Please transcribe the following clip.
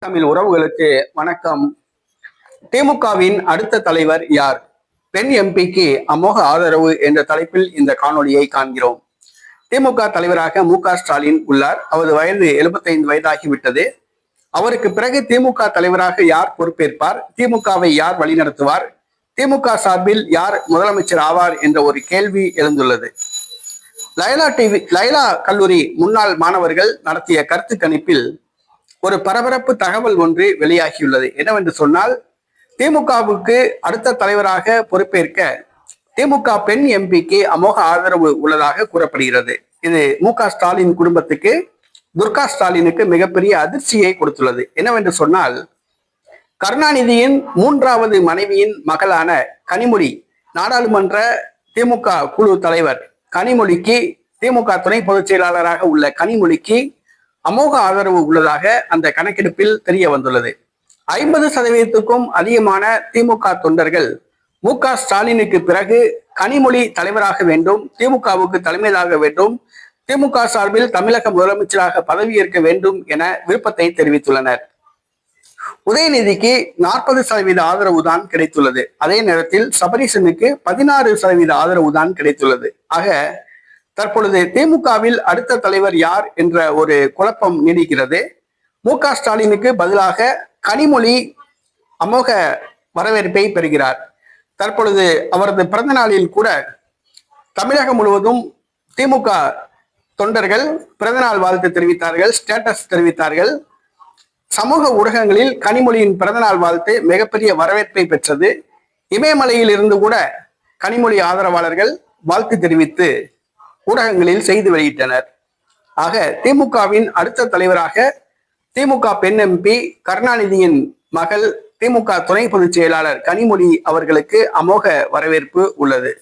தமிழ் உறவுகளுக்கு வணக்கம். திமுகவின் அடுத்த தலைவர் யார்? பெண் எம்பிக்கு அமோக ஆதரவு என்ற தலைப்பில் இந்த காணொலியை காண்கிறோம். திமுக தலைவராக மு.க.ஸ்டாலின் உள்ளார். அவரது வயது 75 வயதாகிவிட்டது. அவருக்கு பிறகு திமுக தலைவராக யார் பொறுப்பேற்பார்? திமுகவை யார் வழிநடத்துவார்? திமுக சார்பில் யார் முதலமைச்சர் ஆவார் என்ற ஒரு கேள்வி எழுந்துள்ளது. லைலா கல்லூரி முன்னாள் மாணவர்கள் நடத்திய கருத்து கணிப்பில் ஒரு பரபரப்பு தகவல் ஒன்று வெளியாகியுள்ளது. என்னவென்று சொன்னால், திமுகவுக்கு அடுத்த தலைவராக பொறுப்பேற்க திமுக பெண் எம்பிக்கு அமோக ஆதரவு உள்ளதாக கூறப்படுகிறது. இது மு.க.ஸ்டாலின் குடும்பத்துக்கு, துர்கா ஸ்டாலினுக்கு மிகப்பெரிய அதிர்ச்சியை கொடுத்துள்ளது. என்னவென்று சொன்னால், கருணாநிதியின் 3வது மனைவியின் மகளான கனிமொழி, நாடாளுமன்ற திமுக குழு தலைவர் கனிமொழிக்கு, திமுக துணை பொதுச் செயலாளராக உள்ள கனிமொழிக்கு அமோக ஆதரவு உள்ளதாக அந்த கணக்கெடுப்பில் தெரிய வந்துள்ளது. 50%க்கும் அதிகமான திமுக தொண்டர்கள் மு.க.ஸ்டாலினுக்கு பிறகு கனிமொழி தலைவராக வேண்டும், திமுகவுக்கு தலைமை தாங்க வேண்டும், திமுக சார்பில் தமிழக முதலமைச்சராக பதவியேற்க வேண்டும் என விருப்பத்தை தெரிவித்துள்ளனர். உதயநிதிக்கு 40% ஆதரவு தான் கிடைத்துள்ளது. அதே நேரத்தில் சபரீசனுக்கு 16% ஆதரவு தான் கிடைத்துள்ளது. ஆக தற்பொழுது திமுகவில் அடுத்த தலைவர் யார் என்ற ஒரு குழப்பம் நீடிக்கிறது. மு.க.ஸ்டாலினுக்கு பதிலாக கனிமொழி அமோக வரவேற்பை பெறுகிறார். தற்பொழுது அவரது பிறந்த நாளில் கூட தமிழகம் முழுவதும் திமுக தொண்டர்கள் பிறந்தநாள் வாழ்த்து தெரிவித்தார்கள், ஸ்டேட்டஸ் தெரிவித்தார்கள். சமூக ஊடகங்களில் கனிமொழியின் பிறந்தநாள் வாழ்த்து மிகப்பெரிய வரவேற்பை பெற்றது. இமயமலையில் இருந்து கூட கனிமொழி ஆதரவாளர்கள் வாழ்த்து தெரிவித்து ஊடகங்களில் செய்தி வெளியிட்டனர். ஆக திமுகவின் அடுத்த தலைவராக திமுக பெண் எம்பி கருணாநிதியின் மகள், திமுக துணை பொதுச் செயலாளர் கனிமொழி அவர்களுக்கு அமோக வரவேற்பு உள்ளது.